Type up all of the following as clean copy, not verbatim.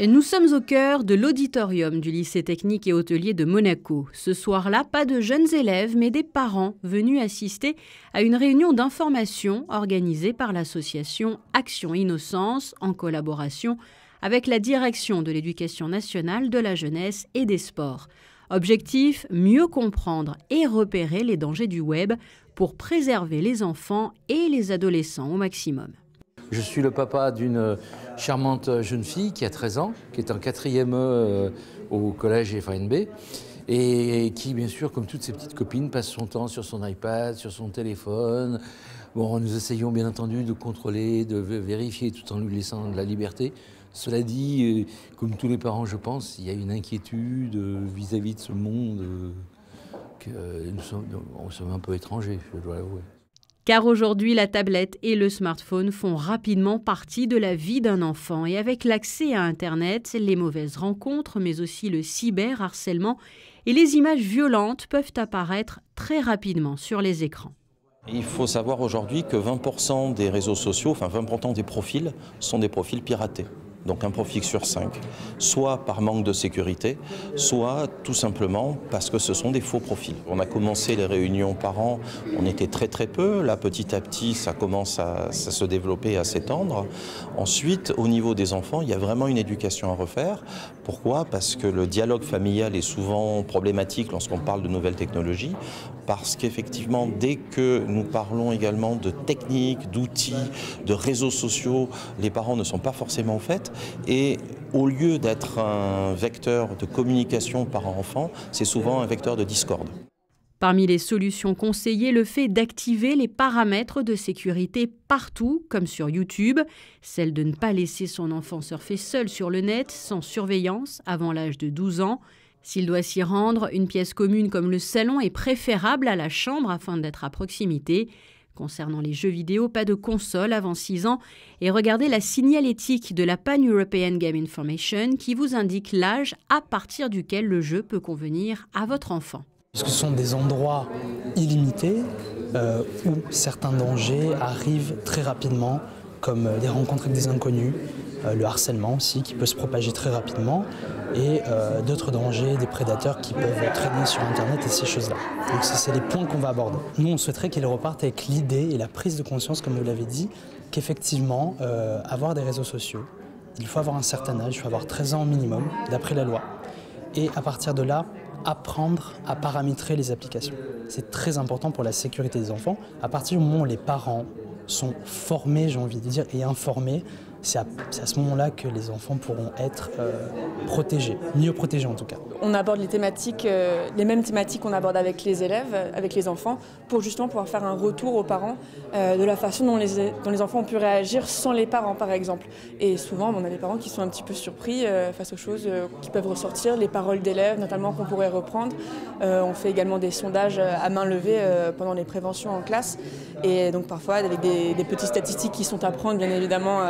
Et nous sommes au cœur de l'auditorium du lycée technique et hôtelier de Monaco. Ce soir-là, pas de jeunes élèves, mais des parents venus assister à une réunion d'information organisée par l'association Action Innocence en collaboration avec la direction de l'éducation nationale, de la jeunesse et des sports. Objectif, mieux comprendre et repérer les dangers du web pour préserver les enfants et les adolescents au maximum. Je suis le papa d'une charmante jeune fille qui a 13 ans, qui est en 4e au collège FANB et qui, bien sûr, comme toutes ses petites copines, passe son temps sur son iPad, sur son téléphone. Bon, nous essayons bien entendu de contrôler, de vérifier tout en lui laissant de la liberté. Cela dit, comme tous les parents, je pense, il y a une inquiétude vis-à-vis de ce monde que nous sommes un peu étrangers, je dois l'avouer. Car aujourd'hui, la tablette et le smartphone font rapidement partie de la vie d'un enfant. Et avec l'accès à Internet, les mauvaises rencontres, mais aussi le cyberharcèlement et les images violentes peuvent apparaître très rapidement sur les écrans. Il faut savoir aujourd'hui que 20% des réseaux sociaux, enfin 20% des profils, sont des profils piratés. Donc un profil sur 5, soit par manque de sécurité, soit tout simplement parce que ce sont des faux profils. On a commencé les réunions parents, on était très peu, là petit à petit ça commence à se développer, à s'étendre. Ensuite, au niveau des enfants, il y a vraiment une éducation à refaire. Pourquoi? Parce que le dialogue familial est souvent problématique lorsqu'on parle de nouvelles technologies, parce qu'effectivement, dès que nous parlons également de techniques, d'outils, de réseaux sociaux, les parents ne sont pas forcément au fait. Et au lieu d'être un vecteur de communication parent-enfant, c'est souvent un vecteur de discorde. Parmi les solutions conseillées, le fait d'activer les paramètres de sécurité partout, comme sur YouTube, celle de ne pas laisser son enfant surfer seul sur le net, sans surveillance, avant l'âge de 12 ans. S'il doit s'y rendre, une pièce commune comme le salon est préférable à la chambre afin d'être à proximité. Concernant les jeux vidéo, pas de console avant 6 ans et regardez la signalétique de la Pan-European Game Information qui vous indique l'âge à partir duquel le jeu peut convenir à votre enfant. Parce que ce sont des endroits illimités où certains dangers arrivent très rapidement, comme des rencontres avec des inconnus, le harcèlement aussi qui peut se propager très rapidement et d'autres dangers, des prédateurs qui peuvent traîner sur Internet et ces choses-là. Donc c'est les points qu'on va aborder. Nous, on souhaiterait qu'ils repartent avec l'idée et la prise de conscience, comme vous l'avez dit, qu'effectivement, avoir des réseaux sociaux, il faut avoir un certain âge, il faut avoir 13 ans au minimum, d'après la loi. Et à partir de là, apprendre à paramétrer les applications. C'est très important pour la sécurité des enfants. À partir du moment où les parents sont formés, j'ai envie de dire, et informés, c'est à ce moment-là que les enfants pourront être protégés, mieux protégés en tout cas. On aborde les thématiques, les mêmes thématiques qu'on aborde avec les élèves, avec les enfants, pour justement pouvoir faire un retour aux parents de la façon dont les enfants ont pu réagir sans les parents par exemple. Et souvent on a des parents qui sont un petit peu surpris face aux choses qui peuvent ressortir, les paroles d'élèves notamment qu'on pourrait reprendre. On fait également des sondages à main levée pendant les préventions en classe et donc parfois avec des petites statistiques qui sont à prendre bien évidemment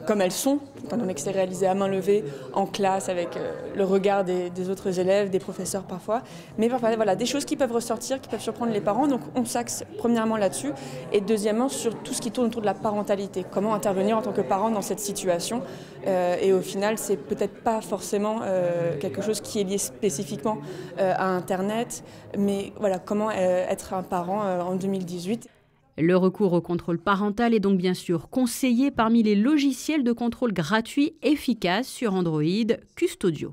comme elles sont, étant donné que c'est réalisé à main levée en classe avec le regard des autres élèves, des professeurs parfois. Mais parfois, voilà, des choses qui peuvent ressortir, qui peuvent surprendre les parents. Donc on s'axe premièrement là-dessus et deuxièmement sur tout ce qui tourne autour de la parentalité. Comment intervenir en tant que parent dans cette situation. Et au final, c'est peut-être pas forcément quelque chose qui est lié spécifiquement à Internet, mais voilà, comment être un parent en 2018. Le recours au contrôle parental est donc bien sûr conseillé parmi les logiciels de contrôle gratuits efficaces sur Android Custodio.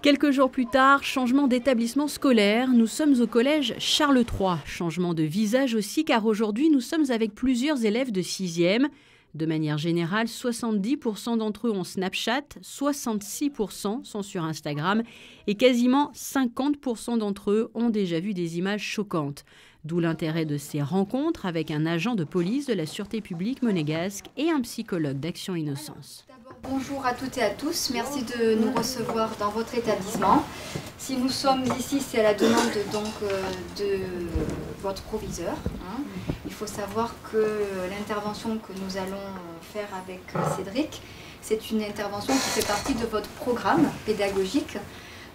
Quelques jours plus tard, changement d'établissement scolaire, nous sommes au collège Charles III. Changement de visage aussi car aujourd'hui nous sommes avec plusieurs élèves de 6e. De manière générale, 70% d'entre eux ont Snapchat, 66% sont sur Instagram et quasiment 50% d'entre eux ont déjà vu des images choquantes. D'où l'intérêt de ces rencontres avec un agent de police de la Sûreté publique monégasque et un psychologue d'Action Innocence. Bonjour à toutes et à tous, merci de nous recevoir dans votre établissement. Si nous sommes ici, c'est à la demande de votre proviseur. Il faut savoir que l'intervention que nous allons faire avec Cédric, c'est une intervention qui fait partie de votre programme pédagogique.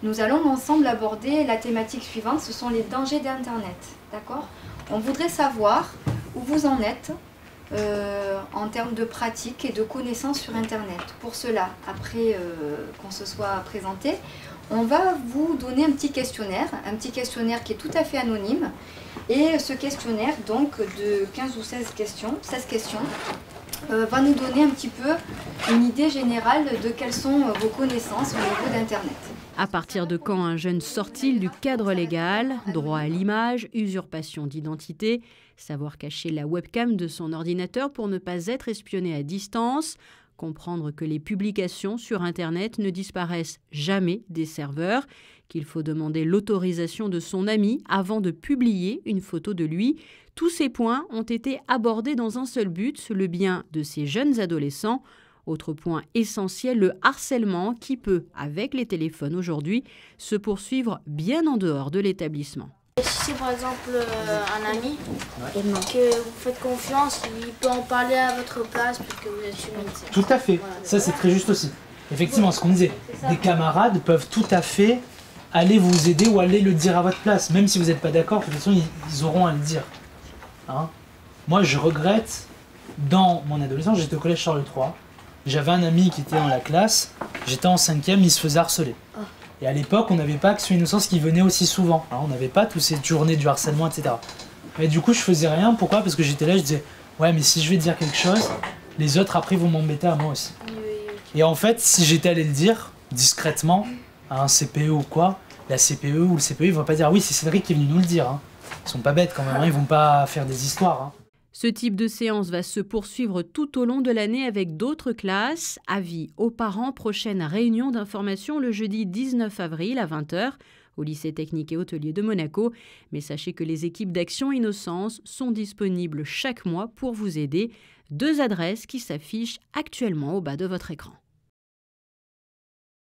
Nous allons ensemble aborder la thématique suivante, ce sont les dangers d'Internet. D'accord ? On voudrait savoir où vous en êtes en termes de pratique et de connaissances sur Internet. Pour cela, après qu'on se soit présenté, on va vous donner un petit questionnaire qui est tout à fait anonyme. Et ce questionnaire, donc de 15 ou 16 questions, va nous donner un petit peu une idée générale de quelles sont vos connaissances au niveau d'Internet. À partir de quand un jeune sort-il du cadre légal? Droit à l'image, usurpation d'identité, savoir cacher la webcam de son ordinateur pour ne pas être espionné à distance, comprendre que les publications sur Internet ne disparaissent jamais des serveurs, qu'il faut demander l'autorisation de son ami avant de publier une photo de lui. Tous ces points ont été abordés dans un seul but, le bien de ces jeunes adolescents. Autre point essentiel, le harcèlement qui peut, avec les téléphones aujourd'hui, se poursuivre bien en dehors de l'établissement. Si c'est par exemple un ami que vous faites confiance, il peut en parler à votre place puisque vous êtes sur une... Tout à fait, voilà, ça c'est très juste aussi. Effectivement, ce qu'on disait, des camarades peuvent tout à fait aller vous aider ou aller le dire à votre place, même si vous n'êtes pas d'accord, de toute façon ils auront à le dire. Hein? Moi je regrette, dans mon adolescence, j'étais au collège Charles III, j'avais un ami qui était dans la classe, j'étais en 5e, il se faisait harceler. Et à l'époque, on n'avait pas Action Innocence qui venait aussi souvent. Hein, on n'avait pas toutes ces journées du harcèlement, etc. Et du coup, je faisais rien. Pourquoi? Parce que j'étais là, je disais, ouais, mais si je vais dire quelque chose, les autres après vont m'embêter à moi aussi. Et en fait, si j'étais allé le dire discrètement à un CPE ou quoi, la CPE ou le CPE, ils vont pas dire, oui, c'est Cédric qui est venu nous le dire. Hein. Ils sont pas bêtes quand même, hein, ils vont pas faire des histoires. Hein. Ce type de séance va se poursuivre tout au long de l'année avec d'autres classes. Avis aux parents, prochaine réunion d'information le jeudi 19 avril à 20 h au lycée technique et hôtelier de Monaco. Mais sachez que les équipes d'Action Innocence sont disponibles chaque mois pour vous aider. 2 adresses qui s'affichent actuellement au bas de votre écran.